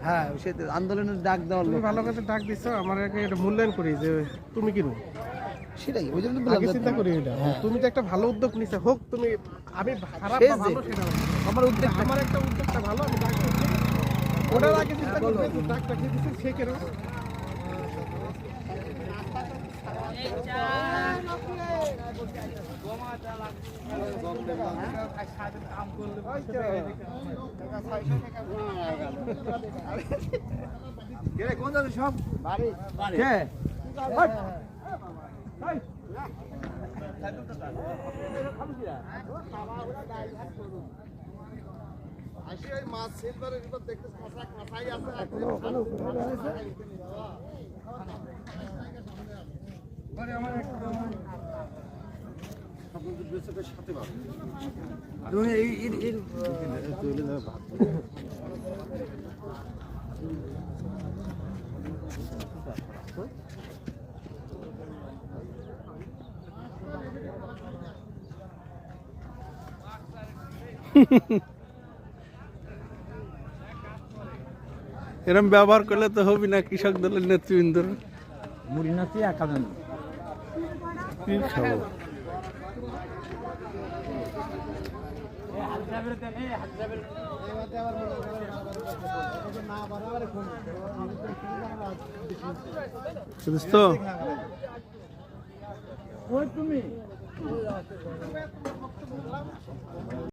হ্যাঁ, সে আন্দোলনের ডাক দেওয়ার লোক। ভালো কথা ডাক দিছো, আমার এটা মূল্যায়ন করি যে তুমি কিনো সেটাই, ওই জন্য আগে চিন্তা করি এটা। তুমি তো একটা ভালো উদ্যোগ নিছো, হোক তুমি আমি খারাপ বা ভালো সেটা আমার উদ্যোগ, আমার একটা উদ্যোগটা ভালো, আমি ডাক দিচ্ছি ওটার আগে চিন্তা করবে ডাকটা খেয়ে দিচ্ছি সে কেন কোন যাবে সব বাড়ি মাছ সিলভারের উপর দেখতে কাঁচাই আছে। এরম ব্যবহার করলে তো হবে না কৃষক দলের নেতৃবৃন্দ। মুড়ি নাচি একা জানি কি খাবো? তুমি